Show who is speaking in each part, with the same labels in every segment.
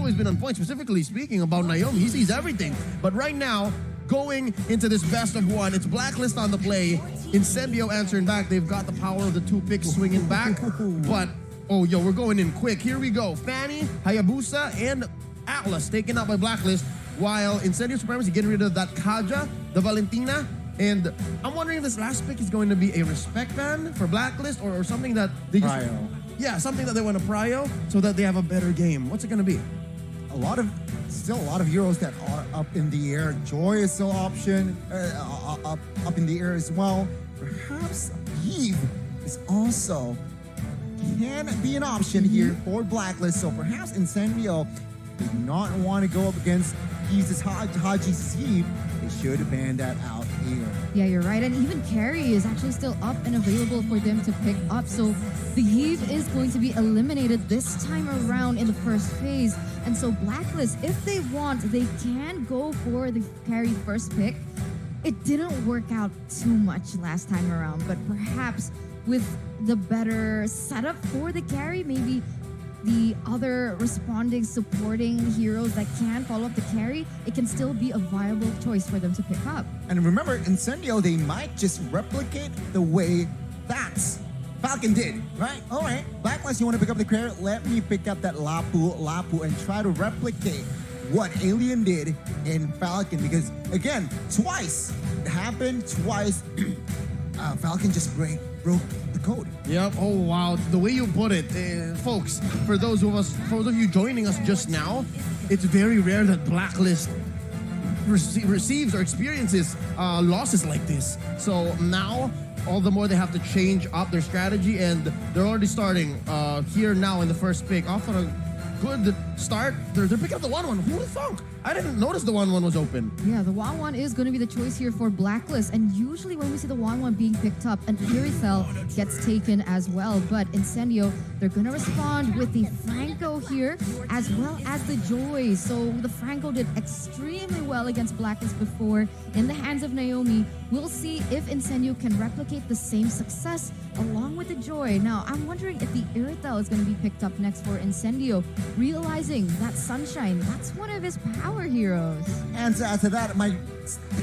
Speaker 1: always been on point, specifically speaking about Naomi. He sees everything. But right now, going into this best of one, it's Blacklist on the play. Incendio answering back. They've got the power of the 2 picks swinging back. But, we're going in quick. Here we go. Fanny, Hayabusa, and Atlas taken out by Blacklist, while Incendio Supremacy getting rid of that Kaja, the Valentina. And I'm wondering if this last pick is going to be a respect ban for Blacklist or something that they just...
Speaker 2: Prio.
Speaker 1: Yeah, something that they want to prio so that they have a better game. What's it going to be?
Speaker 2: Still a lot of heroes that are up in the air. Joy is still option, up in the air as well. Perhaps Eve is also can be an option here for Blacklist. So perhaps Incendio does not want to go up against Haji's Eve. They should ban that out here.
Speaker 3: Yeah, you're right. And even Carrie is actually still up and available for them to pick up. So the Eve is going to be eliminated this time around in the first phase. And so Blacklist, if they want, they can go for the Carrie first pick. It didn't work out too much last time around, but perhaps with the better setup for the Carrie, maybe the other responding, supporting heroes that can follow up the carry, it can still be a viable choice for them to pick up.
Speaker 2: And remember, Incendio, they might just replicate the way that Falcon did, right? All right, Blacklist, you want to pick up the carry? Let me pick up that Lapu, and try to replicate what Alien did in Falcon. Because, again, twice, it happened twice. Falcon just broke the code.
Speaker 1: Yep. Oh, wow. The way you put it, folks, for those of you joining us just now, it's very rare that Blacklist receives or experiences losses like this. So now, all the more they have to change up their strategy, and they're already starting here now in the first pick. Off on a good start. They're picking up the 1-1. Who would have thunk? I didn't notice the 1-1 was open.
Speaker 3: Yeah, the 1-1 is going to be the choice here for Blacklist. And usually when we see the 1-1 being picked up, an Irithel gets taken as well. But Incendio, they're going to respond with the Franco here, as well as the Joy. So the Franco did extremely well against Blacklist before in the hands of Naomi. We'll see if Incendio can replicate the same success along with the Joy. Now, I'm wondering if the Irithel is going to be picked up next for Incendio, realizing that Sunshine, that's one of his power heroes.
Speaker 2: And after that, my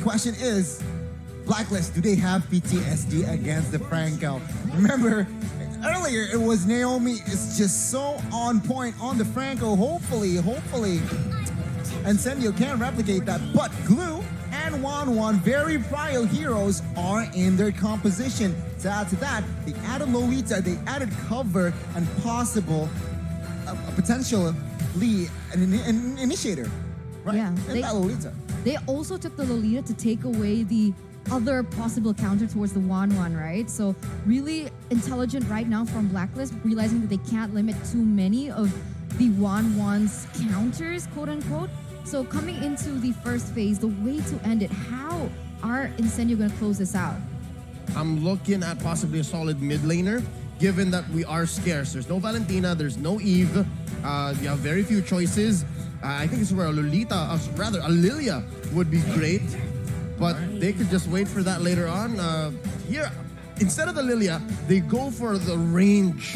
Speaker 2: question is, Blacklist, do they have PTSD against the Franco? Remember, earlier it was Naomi is just so on point on the Franco. Hopefully, Incendio can replicate that. But Glue and 1-1, very prio heroes, are in their composition. To add to that, they added Lolita, they added cover and possible, potentially an initiator. Right?
Speaker 3: Yeah,
Speaker 2: Lolita.
Speaker 3: They also took the Lolita to take away the other possible counter towards the 1-1, right? So really intelligent right now from Blacklist, realizing that they can't limit too many of the 1-1's counters, quote unquote. So coming into the first phase, the way to end it, how are Incendio going to close this out?
Speaker 1: I'm looking at possibly a solid mid laner, given that we are scarce. There's no Valentina, there's no Eve. You have very few choices. I think it's where a Lilia would be great, but they could just wait for that later on. Here, instead of the Lilia, they go for the range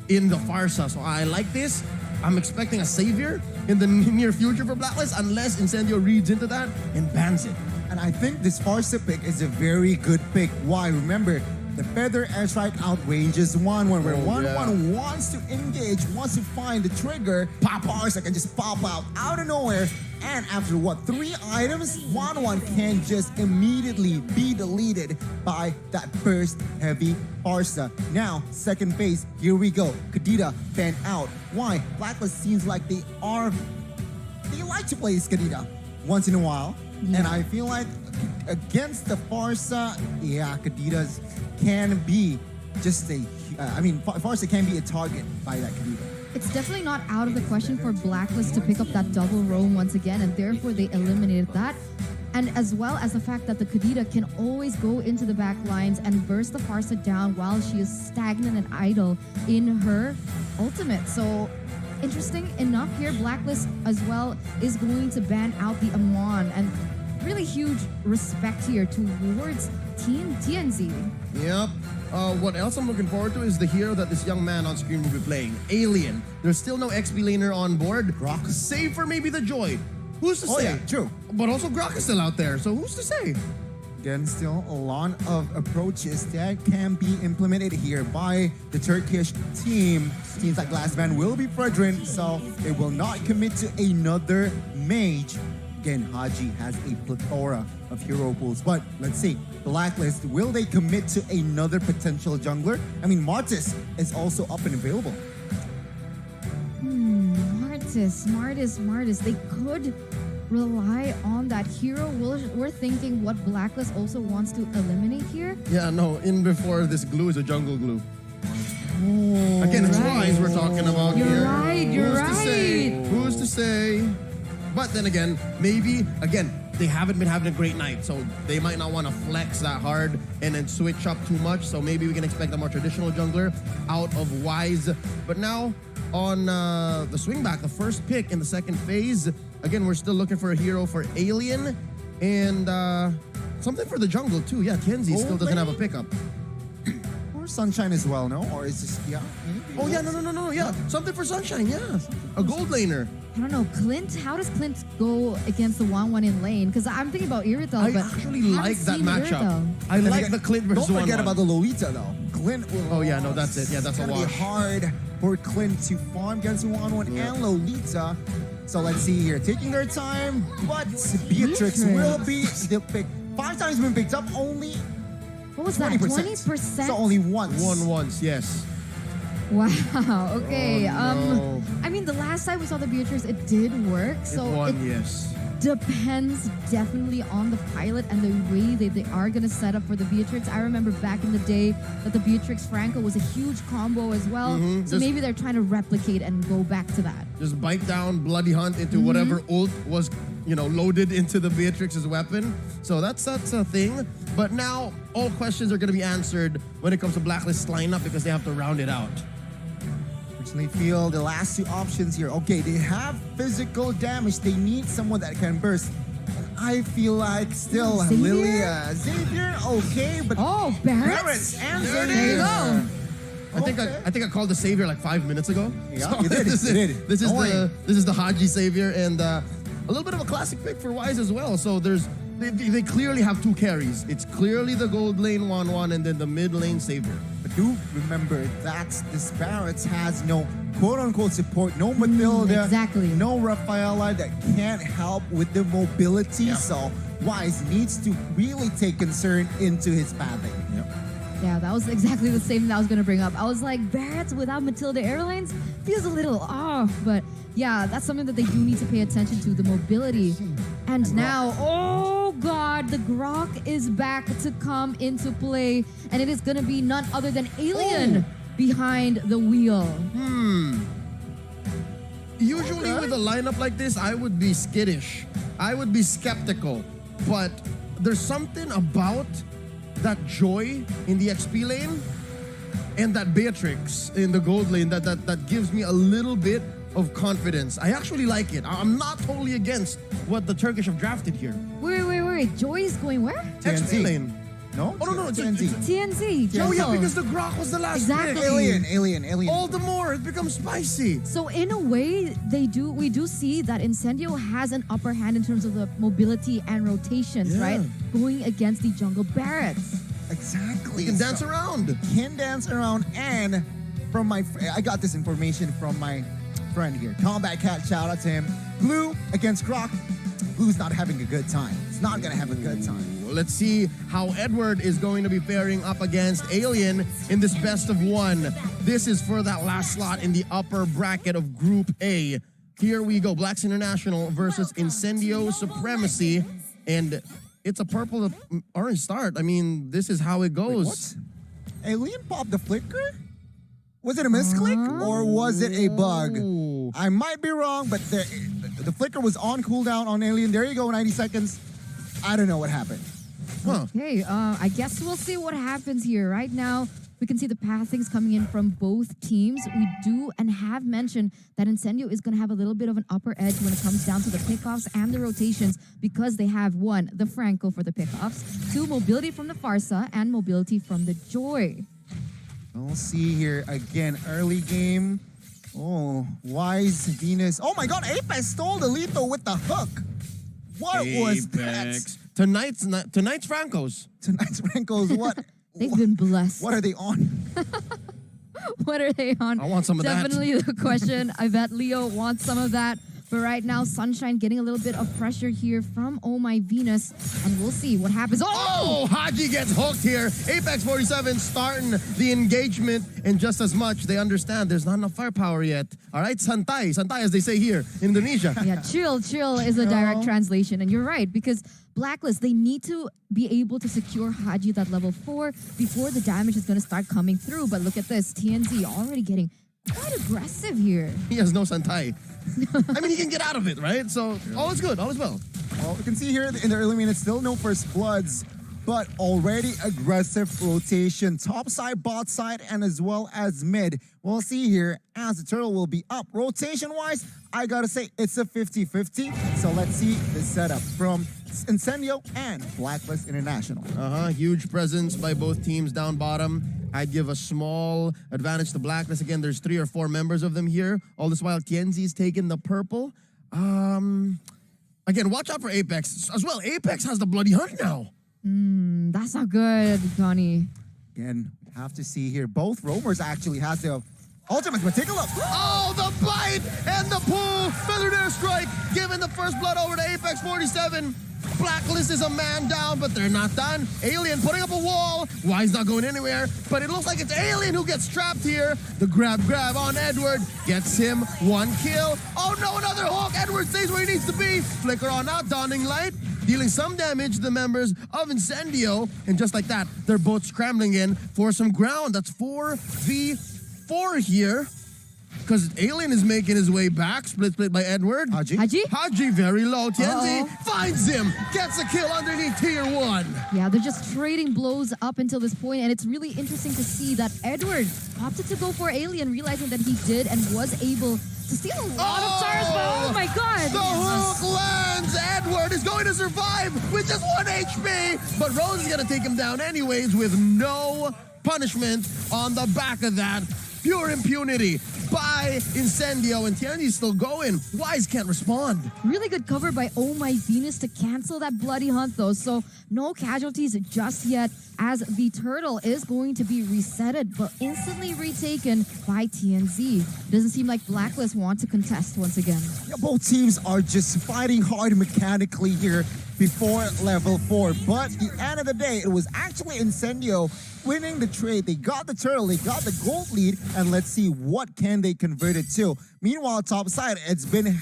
Speaker 1: in the Farsa. So I like this. I'm expecting a savior in the near future for Blacklist, unless Incendio reads into that and bans it.
Speaker 2: And I think this Farsa pick is a very good pick. Why? Remember, the Feather Airstrike outranges 1-1, where 1-1 wants to engage, wants to find the trigger. Farsa can just pop out of nowhere. And after 3 items, 1-1 can just immediately be deleted by that first heavy Farsa. Now, second phase, here we go. Kadita banned out. Why? Blacklist seems like they like to play Kadita once in a while. Yeah. And I feel like against the Farsa, Kaditas can be just Farsa can be a target by that Kadita.
Speaker 3: It's definitely not out of the question for Blacklist to pick up that double roam once again, and therefore they eliminated that. And as well as the fact that the Kadita can always go into the back lines and burst the Farsa down while she is stagnant and idle in her ultimate. So interesting enough here, Blacklist as well is going to ban out the Amon, and really huge respect here towards Team TNZ.
Speaker 1: Yep. What else I'm looking forward to is the hero that this young man on screen will be playing, Alien. There's still no XP laner on board.
Speaker 2: Grok.
Speaker 1: Save for maybe the Joy. Who's to
Speaker 2: Oh
Speaker 1: say?
Speaker 2: yeah, true.
Speaker 1: But also Grok is still out there, so who's to say?
Speaker 2: Again, still a lot of approaches that can be implemented here by the Turkish team. Teams like Glassman will be fragile, so they will not commit to another mage. Again, Haji has a plethora of hero pools, but let's see. Blacklist, will they commit to another potential jungler? I mean, Martis is also up and available.
Speaker 3: Martis. They could rely on that hero. We're thinking what Blacklist also wants to eliminate here.
Speaker 1: Yeah, no, in before this glue is a jungle glue. Again, it's
Speaker 3: right.
Speaker 1: Wise we're talking about
Speaker 3: You're
Speaker 1: here.
Speaker 3: right, you're
Speaker 1: Who's to say?
Speaker 3: right.
Speaker 1: Who's to say? But then again, maybe, again, they haven't been having a great night, so they might not want to flex that hard and then switch up too much. So maybe we can expect a more traditional jungler out of Wise. But now, on the swing back, the first pick in the second phase, again, we're still looking for a hero for Alien and something for the jungle too. Yeah, Kenzie still doesn't have a pickup.
Speaker 2: Or Sunshine as well, no? Or is this, yeah? maybe
Speaker 1: Oh yeah,
Speaker 2: we'll
Speaker 1: no, yeah, something for Sunshine, yeah, a gold laner.
Speaker 3: I don't know, Clint. How does Clint go against the 1-1 in lane? Because I'm thinking about Irithel,
Speaker 1: I
Speaker 3: but
Speaker 1: actually
Speaker 3: haven't
Speaker 1: like that
Speaker 3: seen
Speaker 1: matchup.
Speaker 3: Irithel.
Speaker 1: I
Speaker 2: And
Speaker 1: like
Speaker 2: again,
Speaker 1: the Clint versus
Speaker 2: Don't forget
Speaker 1: 1-1.
Speaker 2: about the Lolita though. Clint will.
Speaker 1: Oh, yeah, no, that's it. Yeah, that's
Speaker 2: it's
Speaker 1: a
Speaker 2: gonna
Speaker 1: wash.
Speaker 2: be hard for Clint to farm against 1-1 and Lolita. So let's see here, taking their time, but Beatrix will be the pick. 5 times been picked up, only
Speaker 3: What was that?
Speaker 2: 20%.
Speaker 3: 20%?
Speaker 2: So only once.
Speaker 1: Won once, yes.
Speaker 3: Wow. Okay.
Speaker 1: Oh, no.
Speaker 3: I mean, the last time we saw the Beatrix, it did work. So
Speaker 1: it won,
Speaker 3: it
Speaker 1: yes.
Speaker 3: depends definitely on the pilot and the way they are going to set up for the Beatrix. I remember back in the day that the Beatrix Franco was a huge combo as well. So
Speaker 1: Just-
Speaker 3: maybe they're trying to replicate and go back to that.
Speaker 1: Just bite down Bloody Hunt into whatever ult was, loaded into the Beatrix's weapon. So that's a thing. But now all questions are going to be answered when it comes to Blacklist lineup because they have to round it out.
Speaker 2: Personally feel the last 2 options here. Okay, they have physical damage. They need someone that can burst. And I feel like still
Speaker 3: Xavier?
Speaker 2: Lilia. Xavier, okay, but
Speaker 3: Oh, Barrett.
Speaker 2: Barrett's answer.
Speaker 3: There you go.
Speaker 1: I think I called the savior like 5 minutes ago.
Speaker 2: Yeah, you did.
Speaker 1: This
Speaker 2: You did.
Speaker 1: This is
Speaker 2: Don't worry.
Speaker 1: this is the Haji savior and a little bit of a classic pick for Wise as well. So they clearly have 2 carries. It's clearly the gold lane 1-1 and then the mid lane savior.
Speaker 2: But do remember that this Barrett's has no quote-unquote support, no Matilda,
Speaker 3: exactly.
Speaker 2: no Rafaela that can't help with the mobility.
Speaker 1: Yeah.
Speaker 2: So Wise needs to really take concern into his pathing.
Speaker 3: Yeah, that was exactly the same that I was going to bring up. I was like, Barrett's without Matilda Airlines feels a little off. But yeah, that's something that they do need to pay attention to, the mobility. And now, oh God, the Grok is back to come into play. And it is going to be none other than Alien behind the wheel.
Speaker 1: Usually with a lineup like this, I would be skittish. I would be skeptical. But there's something about that Joy in the XP lane and that Beatrix in the gold lane that gives me a little bit of confidence. I actually like it. I'm not totally against what the Turkish have drafted here.
Speaker 3: Wait. Joy is going where?
Speaker 1: XP lane.
Speaker 2: No?
Speaker 1: Oh, no, it's
Speaker 2: TNT.
Speaker 3: TNZ.
Speaker 1: Oh, yeah,
Speaker 3: Jungle.
Speaker 1: because the Grok was the last
Speaker 3: Exactly.
Speaker 1: pick.
Speaker 2: Alien.
Speaker 1: All the more, it becomes spicy.
Speaker 3: So in a way, we do see that Incendio has an upper hand in terms of the mobility and rotations,
Speaker 1: Yeah.
Speaker 3: right? Going against the jungle Barretts.
Speaker 2: Exactly.
Speaker 1: You can dance around.
Speaker 2: Can dance around, and from I got this information from my friend here, Combat Cat. Shout out to him. Blue against Grok. Blue's not having a good time. It's not gonna have a good time.
Speaker 1: Let's see how Edward is going to be pairing up against Alien in this best of 1. This is for that last slot in the upper bracket of Group A. Here we go. Blacks International versus Incendio Supremacy. And it's a purple orange start. I mean, this is how it goes.
Speaker 2: What? Alien popped the flicker? Was it a misclick or was it a bug?
Speaker 1: Ooh.
Speaker 2: I might be wrong, but the flicker was on cooldown on Alien. There you go, 90 seconds. I don't know what happened.
Speaker 1: Huh.
Speaker 3: Okay, I guess we'll see what happens here. Right now, we can see the pathings coming in from both teams. We do and have mentioned that Incendio is going to have a little bit of an upper edge when it comes down to the pickoffs and the rotations because they have 1, the Franco for the pickoffs, 2, mobility from the Farsa, and mobility from the Joy.
Speaker 2: We'll see here again. Early game. Oh, Wise, Venus. Oh my God, Apex stole the lethal with the hook. What was that?
Speaker 1: Tonight's Franco's.
Speaker 2: Tonight's Franco's what?
Speaker 3: They've been blessed.
Speaker 2: What are they on?
Speaker 3: What are they on?
Speaker 1: I want some of that.
Speaker 3: Definitely the question. I bet Leo wants some of that. But right now, Sunshine getting a little bit of pressure here from Oh My Venus. And we'll see what happens.
Speaker 1: Oh, Haji gets hooked here. Apex 47 starting the engagement. And just as much, they understand there's not enough firepower yet. All right, Santay as they say here in Indonesia.
Speaker 3: Yeah, chill is a direct translation. And you're right, because Blacklist, they need to be able to secure Haji at that level 4 before the damage is going to start coming through. But look at this, TNZ already getting quite aggressive here.
Speaker 1: He has no Santay. I mean, he can get out of it, right? So all is good, all is well.
Speaker 2: Well, we can see here in the early minutes, still no first bloods, but already aggressive rotation. Top side, bot side, and as well as mid. We'll see here as the turtle will be up. Rotation-wise, I gotta say, it's a 50-50. So let's see the setup from Incendio and Blacklist International.
Speaker 1: Huge presence by both teams down bottom. I'd give a small advantage to Blacklist. Again, there's 3 or 4 members of them here. All this while, Tienzi's taking the purple. Again, watch out for Apex as well. Apex has the bloody hunt now.
Speaker 3: That's not good, Johnny.
Speaker 2: Again, have to see here. Both roamers actually has the ultimate, but take a look.
Speaker 1: Oh, the bite and the pull. Feathered airstrike, giving the first blood over to Apex 47. Blacklist is a man down, but they're not done. Alien putting up a wall. Wise not going anywhere, but it looks like it's Alien who gets trapped here. The grab on Edward gets him 1 kill. Oh no, another hook. Edward stays where he needs to be. Flicker on out, dawning light, dealing some damage to the members of Incendio. And just like that, they're both scrambling in for some ground. That's 4v4 here. Because Alien is making his way back. Split by Edward. Haji very low. Tienzi finds him. Gets a kill underneath tier 1.
Speaker 3: Yeah, they're just trading blows up until this point, and it's really interesting to see that Edward opted to go for Alien, realizing that he did and was able to steal a lot of stars, but oh my God.
Speaker 1: The hook lands. Edward is going to survive with just 1 HP. But Rose is going to take him down anyways with no punishment on the back of that. Pure impunity by Incendio, and Tienzi's still going. Wise can't respond.
Speaker 3: Really good cover by Oh My Venus to cancel that bloody hunt though, so no casualties just yet as the turtle is going to be resetted but instantly retaken by TNZ. Doesn't seem like Blacklist want to contest once again.
Speaker 2: Yeah, both teams are just fighting hard mechanically here before level 4, but at the end of the day, it was actually Incendio winning the trade. They got the turtle, they got the gold lead, and let's see what can they convert it to. Meanwhile, top side, it's been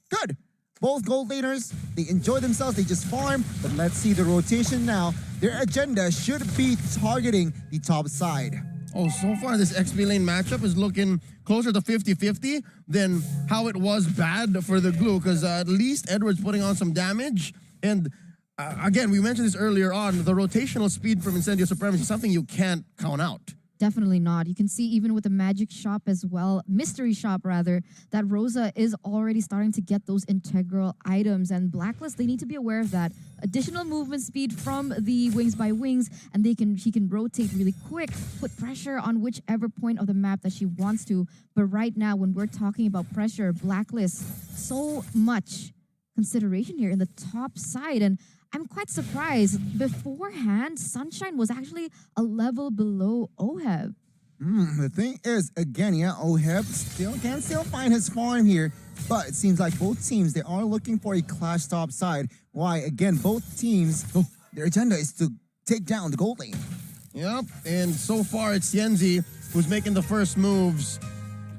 Speaker 2: good. Both gold leaders, they enjoy themselves, they just farm, but let's see the rotation now. Their agenda should be targeting the top side.
Speaker 1: Oh, so far this XP lane matchup is looking closer to 50-50 than how it was bad for the glue, because at least Edward's putting on some damage. And again, we mentioned this earlier on, the rotational speed from Incendio Supremacy is something you can't count out.
Speaker 3: Definitely not. You can see even with the magic shop as well, mystery shop rather, that Rosa is already starting to get those integral items, and Blacklist, they need to be aware of that. Additional movement speed from the wings by wings, and she can rotate really quick, put pressure on whichever point of the map that she wants to. But right now, when we're talking about pressure, Blacklist, so much consideration here in the top side, and I'm quite surprised. Beforehand, Sunshine was actually a level below Oheb.
Speaker 2: The thing is, again, yeah, Oheb can still find his farm here, but it seems like both teams, they are looking for a clash top side. Why? Again, both teams, their agenda is to take down the gold lane.
Speaker 1: Yep, and so far it's Tienzi who's making the first moves,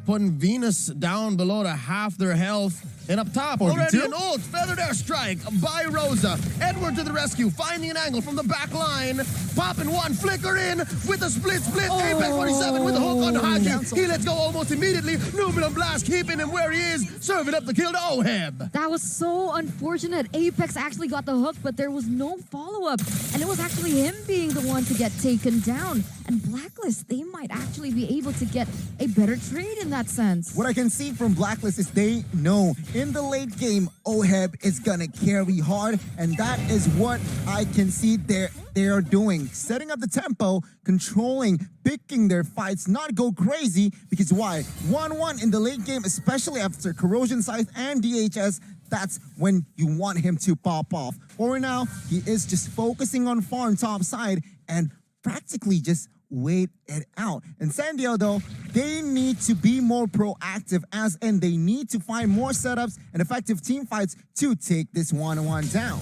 Speaker 1: putting Venus down below to half their health. And up top, already an ult, feathered airstrike by Rosa. Edward to the rescue, finding an angle from the back line. Popping 1, flicker in with a split. Apex 47 with a hook on Haji. He lets go almost immediately. Numinum Blast keeping him where he is, serving up the kill to Oheb.
Speaker 3: That was so unfortunate. Apex actually got the hook, but there was no follow-up. And it was actually him being the one to get taken down. And Blacklist, they might actually be able to get a better trade in that sense.
Speaker 2: What I can see from Blacklist is they know in the late game, Oheb is gonna carry hard, and that is what I can see there. they are doing. Setting up the tempo, controlling, picking their fights, not go crazy. Because why? 1-1 in the late game, especially after Corrosion Scythe and DHS, that's when you want him to pop off. For now, he is just focusing on farm top side and practically just wait it out. Incendio, though, they need to be more proactive, as in they need to find more setups and effective team fights to take this 1-1 down.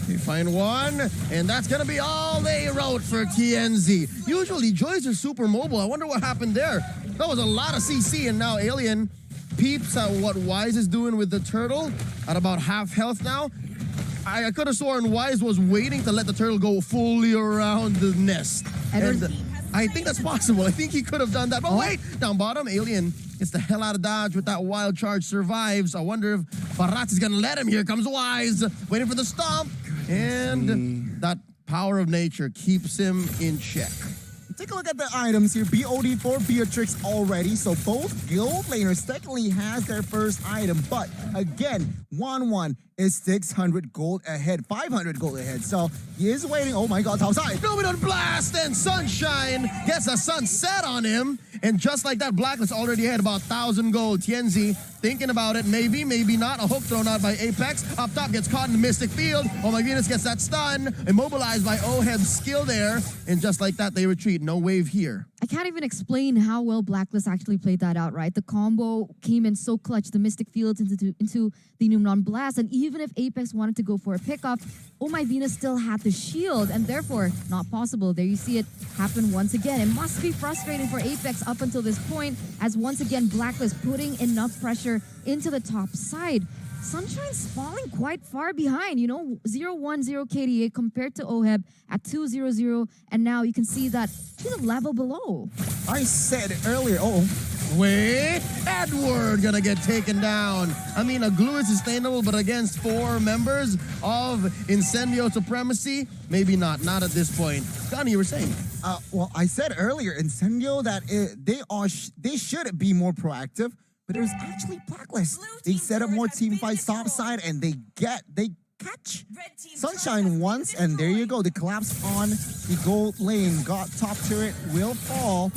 Speaker 1: They find one, and that's gonna be all they wrote for TNZ. Usually, Joys are super mobile. I wonder what happened there. That was a lot of CC, and now Alien peeps at what Wise is doing with the turtle at about half health now. I could have sworn Wise was waiting to let the turtle go fully around the nest. And I think that's possible. I think he could have done that. But wait, down bottom, Alien gets the hell out of dodge with that wild charge, survives. I wonder if Baratz is gonna let him. Here comes Wise, waiting for the stomp. And that power of nature keeps him in check.
Speaker 2: Take a look at the items here. BOD for Beatrix already. So both guild laners technically has their first item. But again, 1-1 is 600 gold ahead, 500 gold ahead. So he is waiting. Oh my God, topside.
Speaker 1: Numinous Blast and Sunshine gets a sunset on him. And just like that, Blacklist already had about 1,000 gold. Tienzi thinking about it. Maybe, maybe not. A hook thrown out by Apex. Up top gets caught in the Mystic Field. Oh my Venus gets that stun. Immobilized by Oheb's skill there. And just like that, they retreat. No wave here.
Speaker 3: I can't even explain how well Blacklist actually played that out, right? The combo came in so clutch, the Mystic Fields into the Numenon Blast, and even if Apex wanted to go for a pickup, Oh My Venus still had the shield, and therefore not possible. There you see it happen once again. It must be frustrating for Apex up until this point, as once again Blacklist putting enough pressure into the top side. Sunshine's falling quite far behind, you know, 0-1-0 KDA compared to Oheb at 2-0-0, and now you can see that she's a level below.
Speaker 2: I said earlier,
Speaker 1: wait, Edward gonna get taken down. I mean, a glue is sustainable, but against 4 members of Incendio Supremacy, maybe not at this point. Donnie, you were saying?
Speaker 2: Well, I said earlier, Incendio, that they should be more proactive. But there's actually Blacklist. They set up more team fights topside, and they catch Sunshine once, and there you go. The collapse on the gold lane. Got top turret, will fall.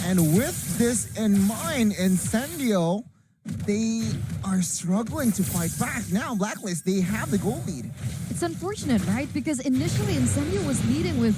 Speaker 2: And with this in mind, Incendio, they are struggling to fight back. Now, Blacklist, they have the gold lead.
Speaker 3: It's unfortunate, right? Because initially Incendio was leading with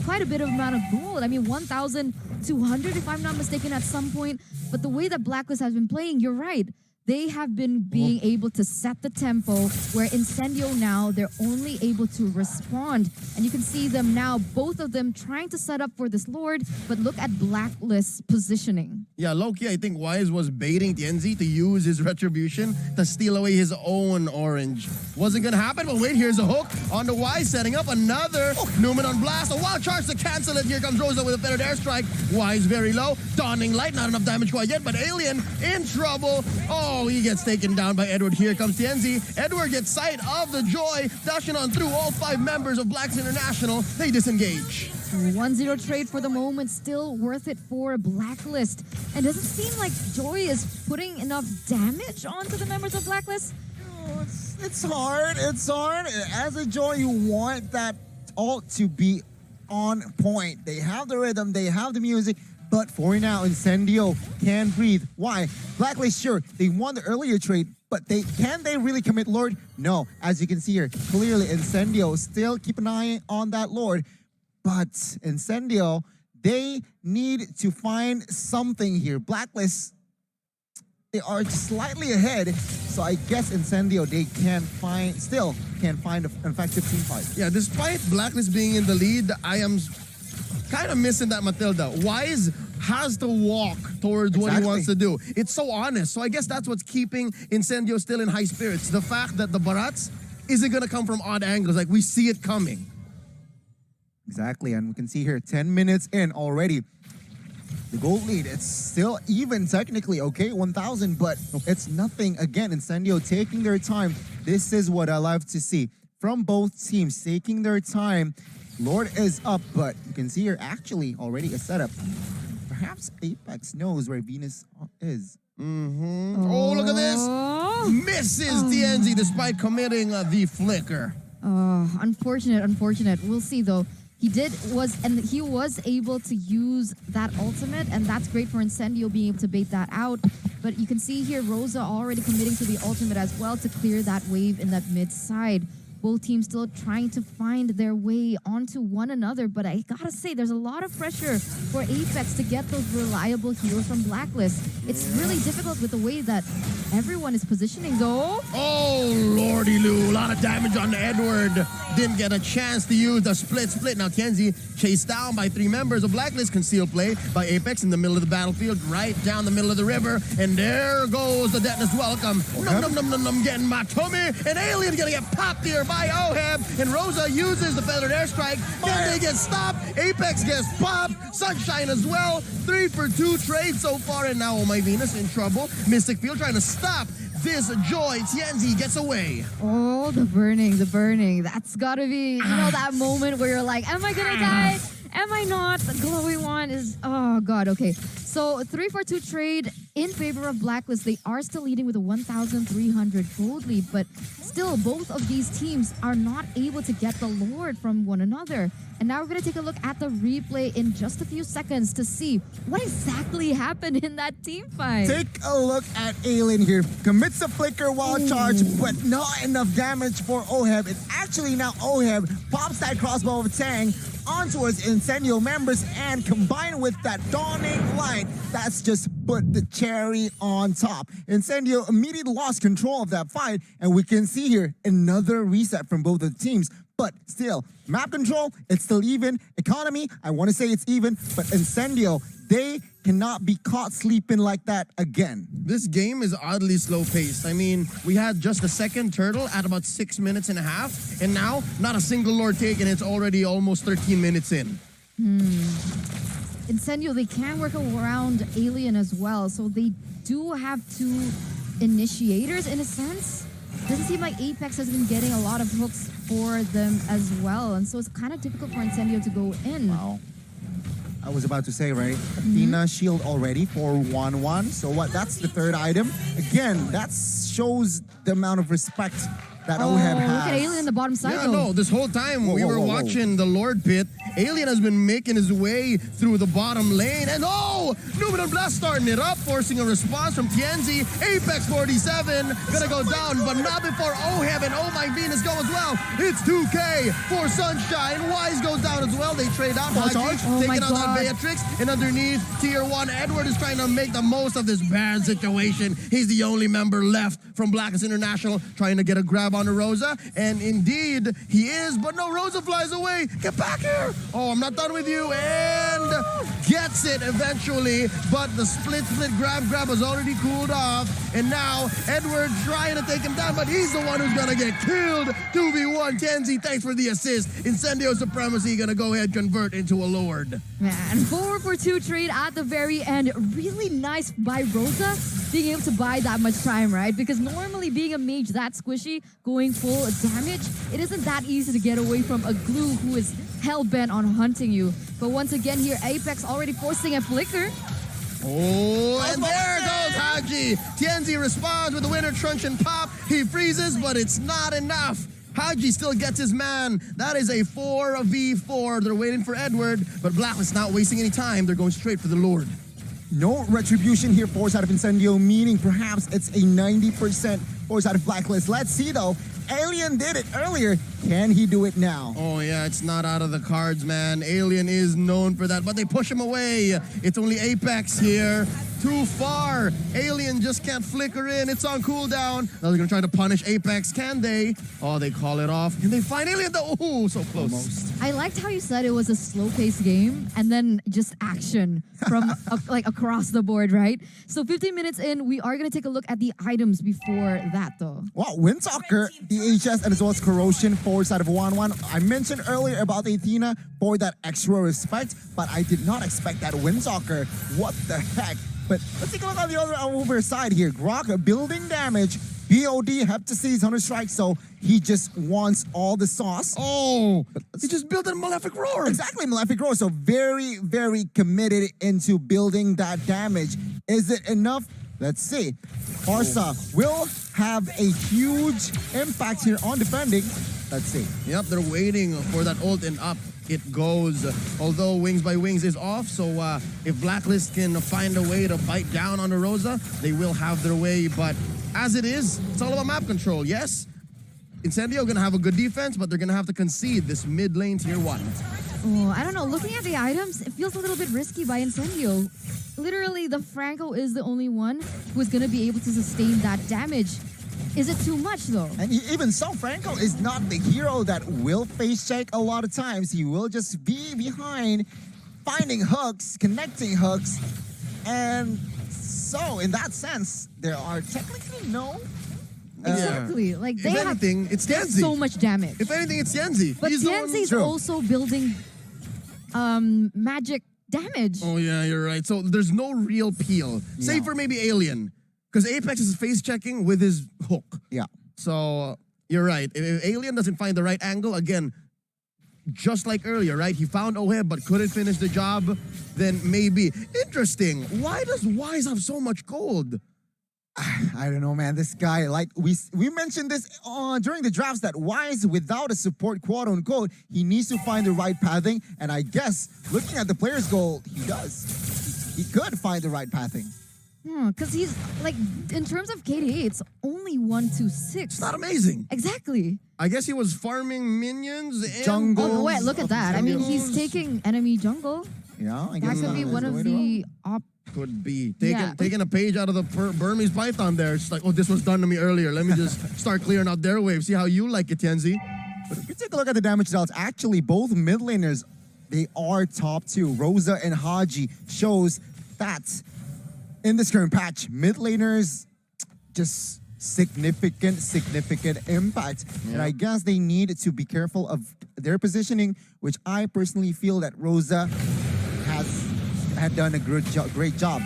Speaker 3: quite a bit of amount of gold. I mean, 1,200 if I'm not mistaken at some point. But the way that Blacklist has been playing, you're right. They have been being able to set the tempo, where Incendio now, they're only able to respond. And you can see them now, both of them trying to set up for this Lord, but look at Blacklist's positioning.
Speaker 1: Yeah, low-key, I think Wise was baiting Tienzi to use his retribution to steal away his own orange. Wasn't gonna happen, but wait, here's a hook on the Wise, setting up another Numenon Blast. A wild charge to cancel it. Here comes Rosa with a feathered airstrike. Wise very low, dawning light, not enough damage quite yet, but Alien in trouble. Oh, he gets taken down by Edward. Here comes Tienzi. Edward gets sight of the Joy, dashing on through all 5 members of Blacks International. They disengage.
Speaker 3: 1-0 trade for the moment, still worth it for Blacklist. And does it seem like Joy is putting enough damage onto the members of Blacklist?
Speaker 2: Oh, it's hard. It's hard. As a Joy, you want that ult to be on point. They have the rhythm. They have the music. But for now, Incendio can breathe. Why? Blacklist, sure, they won the earlier trade, but can they really commit Lord? No. As you can see here, clearly Incendio still keep an eye on that Lord. But Incendio, they need to find something here. Blacklist, they are slightly ahead. So I guess Incendio, they still can find an effective team fight.
Speaker 1: Yeah, despite Blacklist being in the lead, I am kind of missing that Matilda. Wise has to walk towards what he wants to do. It's so honest. So I guess that's what's keeping Incendio still in high spirits. The fact that the Baratz isn't going to come from odd angles. Like, we see it coming.
Speaker 2: Exactly, and we can see here 10 minutes in already. The gold lead, it's still even technically, okay, 1,000, but it's nothing. Again, Incendio taking their time. This is what I love to see from both teams, taking their time. Lord is up, but you can see here actually already a setup. Perhaps Apex knows where Venus is.
Speaker 1: Oh, look at this. Misses Tienzi despite committing the flicker.
Speaker 3: Oh, unfortunate. We'll see though. He was able to use that ultimate, and that's great for Incendio being able to bait that out. But you can see here Rosa already committing to the ultimate as well to clear that wave in that mid side. Both teams still trying to find their way onto one another, but I gotta say, there's a lot of pressure for Apex to get those reliable heroes from Blacklist. It's really difficult with the way that everyone is positioning though.
Speaker 1: Oh, lordy Lou, a lot of damage on Edward. Didn't get a chance to use the split. Now Kenzie chased down by 3 members of Blacklist. Concealed play by Apex in the middle of the battlefield, right down the middle of the river. And there goes the Detonus welcome. Num, getting my tummy. An alien gonna get popped here by Oheb. And Rosa uses the feathered airstrike. Then they get stopped. Apex gets popped. Sunshine as well. 3 for 2 trade so far. And now Oh My Venus in trouble. Mystic Field trying to stop this Joy. Tienzi gets away.
Speaker 3: Oh, the burning. That's gotta be, that moment where you're like, am I gonna die? Am I not? The glowing one is, oh God, okay. So 3-4-2 trade in favor of Blacklist. They are still leading with a 1,300 gold lead, but still both of these teams are not able to get the Lord from one another. And now we're going to take a look at the replay in just a few seconds to see what exactly happened in that team fight.
Speaker 2: Take a look at Alien here. Commits a flicker while charged, but not enough damage for Oheb. It's actually now Oheb pops that crossbow of Tang onto his Incendio members, and combined with that dawning light, that's just put the cherry on top. Incendio immediately lost control of that fight, and we can see here another reset from both of the teams. But still, map control, it's still even. Economy, I want to say it's even, but Incendio, they cannot be caught sleeping like that again.
Speaker 1: This game is oddly slow-paced. I mean, we had just the second turtle at about 6 minutes and a half, and now not a single Lord taken. It's already almost 13 minutes in.
Speaker 3: Incendio, they can work around Alien as well, so they do have 2 initiators in a sense. Doesn't seem like Apex has been getting a lot of hooks for them as well, and so it's kind of difficult for Incendio to go in.
Speaker 2: Wow. I was about to say, right? Athena shield already for 1-1. So what? That's the 3rd item. Again, that shows the amount of respect that Oheb has.
Speaker 3: Look at Alien in the bottom side
Speaker 1: Yeah,
Speaker 3: though.
Speaker 1: no, this whole time we were watching the Lord pit. Alien has been making his way through the bottom lane. And Numinal Blast starting it up, forcing a response from Tienzi. Apex 47 gonna go down, but not before Oheb and Oh My Venus go as well. It's 2K for Sunshine. Wise goes down as well. They trade out. Haji taking out that Beatrix. And underneath, Tier 1, Edward is trying to make the most of this bad situation. He's the only member left from Blacklist International, trying to get a grab on the Rosa. And indeed, he is, but no, Rosa flies away. Get back here. Oh, I'm not done with you. And gets it eventually. But the split grab has already cooled off. And now Edward trying to take him down, but he's the one who's going to get killed. 2v1. Tenzi, thanks for the assist. Incendio Supremacy going to go ahead and convert into a Lord.
Speaker 3: Man, 4-for-2 trade at the very end. Really nice by Rosa being able to buy that much time, right? Because normally being a mage that squishy, going full damage, it isn't that easy to get away from a glue who is hell-bent on hunting you. But once again here, Apex already forcing a flicker.
Speaker 1: Oh, and there goes Haji. Tienzi responds with the winner truncheon pop. He freezes, but it's not enough. Haji still gets his man. That is a 4v4. They're waiting for Edward, but Blacklist not wasting any time. They're going straight for the Lord.
Speaker 2: No retribution here, force out of Incendio, meaning perhaps it's a 90% force out of Blacklist. Let's see though. Alien did it earlier. Can he do it now?
Speaker 1: Oh yeah, it's not out of the cards, man. Alien is known for that, but they push him away. It's only Apex here. Too far. Alien just can't flicker in. It's on cooldown. Now they're gonna try to punish Apex. Can they? Oh, they call it off. Can they find Alien though? Oh, so close.
Speaker 2: Almost.
Speaker 3: I liked how you said it was a slow-paced game and then just action from like across the board, right? So 15 minutes in, we are gonna take a look at the items before that though.
Speaker 2: Wow, Windtalker, the HS, and as well as Corrosion, force out of 1-1. I mentioned earlier about Athena for that extra respect, but I did not expect that Windtalker. What the heck? But let's take a look on the other side here. Grok building damage. BOD have to seize Hunter Strike, so he just wants all the sauce.
Speaker 1: Oh, he just built a Malefic Roar.
Speaker 2: Exactly, Malefic Roar. So very, very committed into building that damage. Is it enough? Let's see. Barca will have a huge impact here on defending. Let's see.
Speaker 1: Yep, they're waiting for that ult and up it goes. Although Wings by Wings is off, so if Blacklist can find a way to bite down on the Rosa, they will have their way. But as it is, it's all about map control, yes? Incendio gonna have a good defense, but they're gonna have to concede this mid lane tier 1.
Speaker 3: Oh, I don't know. Looking at the items, it feels a little bit risky by Incendio. Literally, the Franco is the only one who is going to be able to sustain that damage. Is it too much, though?
Speaker 2: And even so, Franco is not the hero that will face check a lot of times. He will just be behind, finding hooks, connecting hooks. And so, in that sense, there are technically no...
Speaker 3: Exactly. Like they
Speaker 1: if
Speaker 3: have
Speaker 1: anything, it's Tianzi.
Speaker 3: so much damage.
Speaker 1: If anything, it's Tianzi.
Speaker 3: But
Speaker 1: He's the one-
Speaker 3: Tianzi's
Speaker 2: True.
Speaker 3: also building magic damage.
Speaker 1: Oh yeah, you're right. So there's no real peel. Save
Speaker 2: Yeah.
Speaker 1: for maybe Alien. Because Apex is face checking with his hook.
Speaker 2: Yeah.
Speaker 1: So you're right. If Alien doesn't find the right angle, again, just like earlier, right? He found Oheb but couldn't finish the job, then maybe. Interesting. Why does Wise have so much gold?
Speaker 2: I don't know, man. This guy, like we mentioned this during the drafts, that Wise, without a support, quote unquote, he needs to find the right pathing. And I guess looking at the player's goal, he does. He could find the right pathing.
Speaker 3: Because he's like, in terms of KDA, it's only 1-6.
Speaker 1: It's not amazing.
Speaker 3: Exactly.
Speaker 1: I guess he was farming minions and
Speaker 2: Jungle.
Speaker 3: Oh, wait, look at that. I mean,
Speaker 1: Jungles.
Speaker 3: he's taking enemy jungle.
Speaker 2: Yeah, I
Speaker 3: That
Speaker 2: guess
Speaker 3: could be
Speaker 2: that's
Speaker 3: one of
Speaker 2: way to
Speaker 3: the
Speaker 2: go.
Speaker 1: Could be.
Speaker 3: Yeah.
Speaker 1: Taking a page out of the Burmese Python there. It's like, oh, this was done to me earlier. Let me just start clearing out their wave. See how you like it, Tianzi.
Speaker 2: But if you take a look at the damage results, actually both mid laners, they are top 2. Rosa and Haji shows that in this current patch, mid laners just significant impact. And I guess they need to be careful of their positioning, which I personally feel that Rosa had done a great job.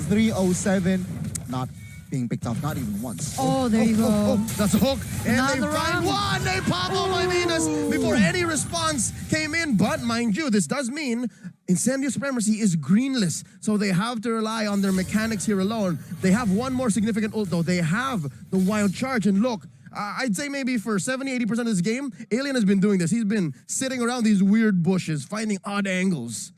Speaker 2: 307, not being picked off, not even once.
Speaker 3: Oh, there you go.
Speaker 1: That's a hook. And
Speaker 3: Not
Speaker 1: they
Speaker 3: the
Speaker 1: find
Speaker 3: round.
Speaker 1: one. They pop on my Venus before any response came in. But mind you, this does mean Incendio Supremacy is greenless. So they have to rely on their mechanics here alone. They have one more significant ult though. They have the wild charge. And look, I'd say maybe for 70-80% of this game, Alien has been doing this. He's been sitting around these weird bushes, finding odd angles.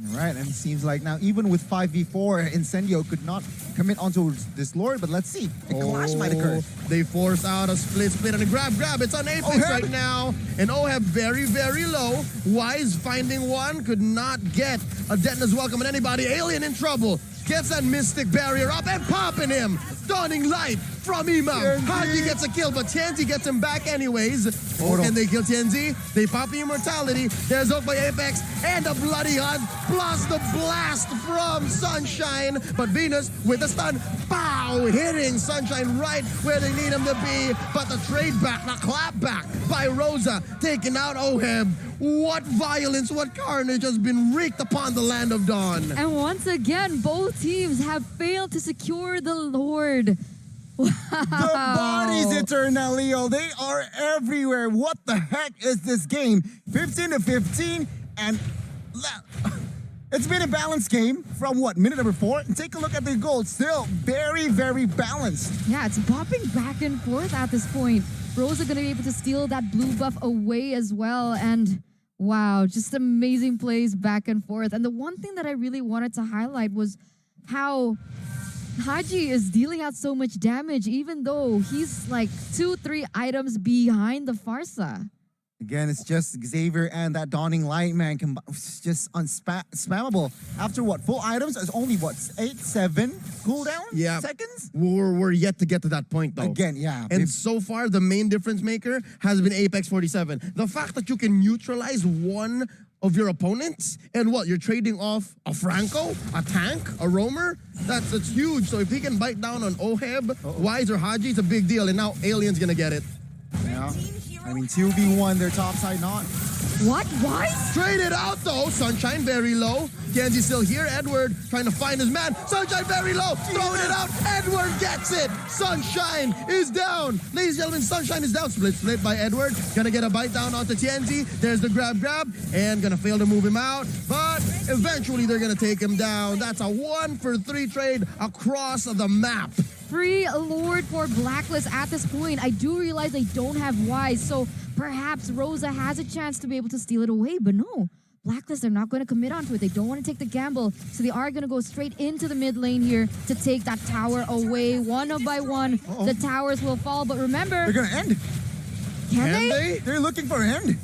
Speaker 2: Right, and it seems like now even with 5v4, Incendio could not commit onto this Lord, but let's see. A clash might occur.
Speaker 1: They force out a split and a grab. It's on Apex
Speaker 2: Oheb.
Speaker 1: right now. And Oheb very low. Wise finding one, could not get a Detna's welcome on anybody. Alien in trouble. Gets that Mystic barrier up and popping him. Dawning light from Ima. Haji gets a kill, but Tianzi gets him back anyways. Oh, and they kill Tianzi. They pop the immortality. There's Oak by Apex and a bloody hunt. Plus the blast from Sunshine. But Venus with a stun. Pow! Hitting Sunshine right where they need him to be. But the trade back, the clap back by Rosa. Taking out Oheb. What violence, what carnage has been wreaked upon the land of Dawn.
Speaker 3: And once again, both teams have failed to secure the Lord. Wow.
Speaker 2: The bodies, Eternalio, they are everywhere. What the heck is this game? 15-15, and it's been a balanced game from what, minute number 4? And take a look at the goal. Still very balanced.
Speaker 3: Yeah, it's bopping back and forth at this point. Rosa gonna be able to steal that blue buff away as well. And wow, just amazing plays back and forth. And the one thing that I really wanted to highlight was how Haji is dealing out so much damage, even though he's like 2-3 items behind the Farsa.
Speaker 2: Again, it's just Xavier and that Dawning Light, man. It's just spammable. After what, full items? It's only what, 8-7 cooldown seconds?
Speaker 1: We're yet to get to that point though.
Speaker 2: Again, yeah.
Speaker 1: And so far, the main difference maker has been Apex 47. The fact that you can neutralize one of your opponents, and what, you're trading off a Franco, a tank, a roamer? That's huge. So if he can bite down on Oheb, Wise or Haji, it's a big deal. And now Alien's gonna get it.
Speaker 2: Yeah. I mean, 2v1, their top side not.
Speaker 3: What? Wise?
Speaker 1: Trade it out though. Sunshine very low. Kenzie still here. Edward trying to find his man. Sunshine very low. Throwing it out. Edward gets it. Sunshine is down. Ladies and gentlemen, Sunshine is down. Split by Edward. Gonna get a bite down onto Tianzi. There's the grab. And gonna fail to move him out. But eventually they're gonna take him down. That's a 1-for-3 trade across the map.
Speaker 3: free Lord for Blacklist at this point. I do realize they don't have Wise, so perhaps Rosa has a chance to be able to steal it away, but no. Blacklist, they're not going to commit onto it. They don't want to take the gamble, so they are going to go straight into the mid lane here to take that tower away. One by one, the towers will fall, but remember...
Speaker 2: They're gonna end.
Speaker 3: Can
Speaker 1: Can
Speaker 3: they?
Speaker 1: they?
Speaker 2: They're looking for end.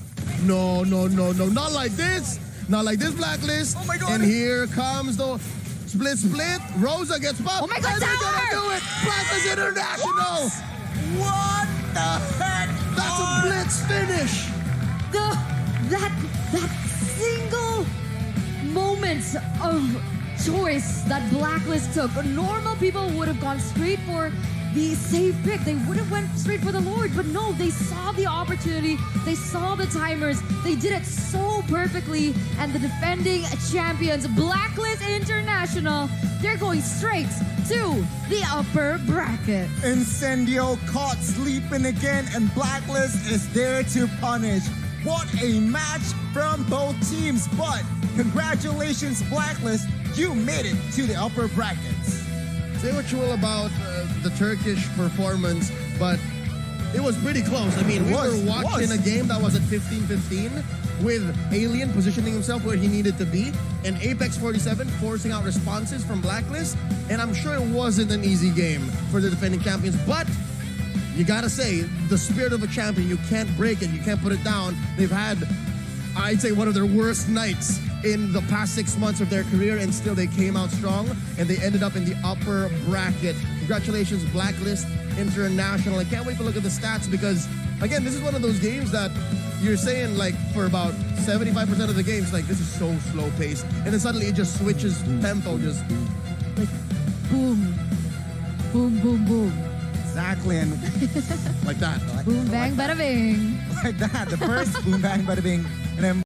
Speaker 1: No, no, no, no. Not like this. Not like this, Blacklist.
Speaker 2: Oh my God.
Speaker 1: And here comes the split. Rosa gets popped.
Speaker 3: Oh my God,
Speaker 1: And they're
Speaker 3: tower!
Speaker 1: gonna do it. Blacklist International.
Speaker 2: What the heck?
Speaker 1: That's a blitz finish.
Speaker 3: That single moment of choice that Blacklist took. Normal people would have gone straight for the safe pick. They would have went straight for the Lord, but no, they saw the opportunity. They saw the timers. They did it so perfectly. And the defending champions, Blacklist International, they're going straight to the upper bracket.
Speaker 2: Incendio caught sleeping again, and Blacklist is there to punish. What a match from both teams, but congratulations, Blacklist, you made it to the upper brackets.
Speaker 1: Say what you will about the Turkish performance, but it was pretty close. I mean, we were watching a game that was at 15-15 with Alien positioning himself where he needed to be, and Apex 47 forcing out responses from Blacklist, and I'm sure it wasn't an easy game for the defending champions, but you gotta say, the spirit of a champion, you can't break it, you can't put it down. They've had, I'd say, one of their worst nights in the past 6 months of their career, and still they came out strong, and they ended up in the upper bracket. Congratulations, Blacklist International. I can't wait to look at the stats because, again, this is one of those games that you're saying, like, for about 75% of the games, like, this is so slow paced, and then suddenly it just switches tempo, just
Speaker 3: Like, boom, boom, boom, boom.
Speaker 2: Exactly, and
Speaker 1: like that.
Speaker 3: Boom, bang, bada bing.
Speaker 2: like that, the first boom bang bada bing, and then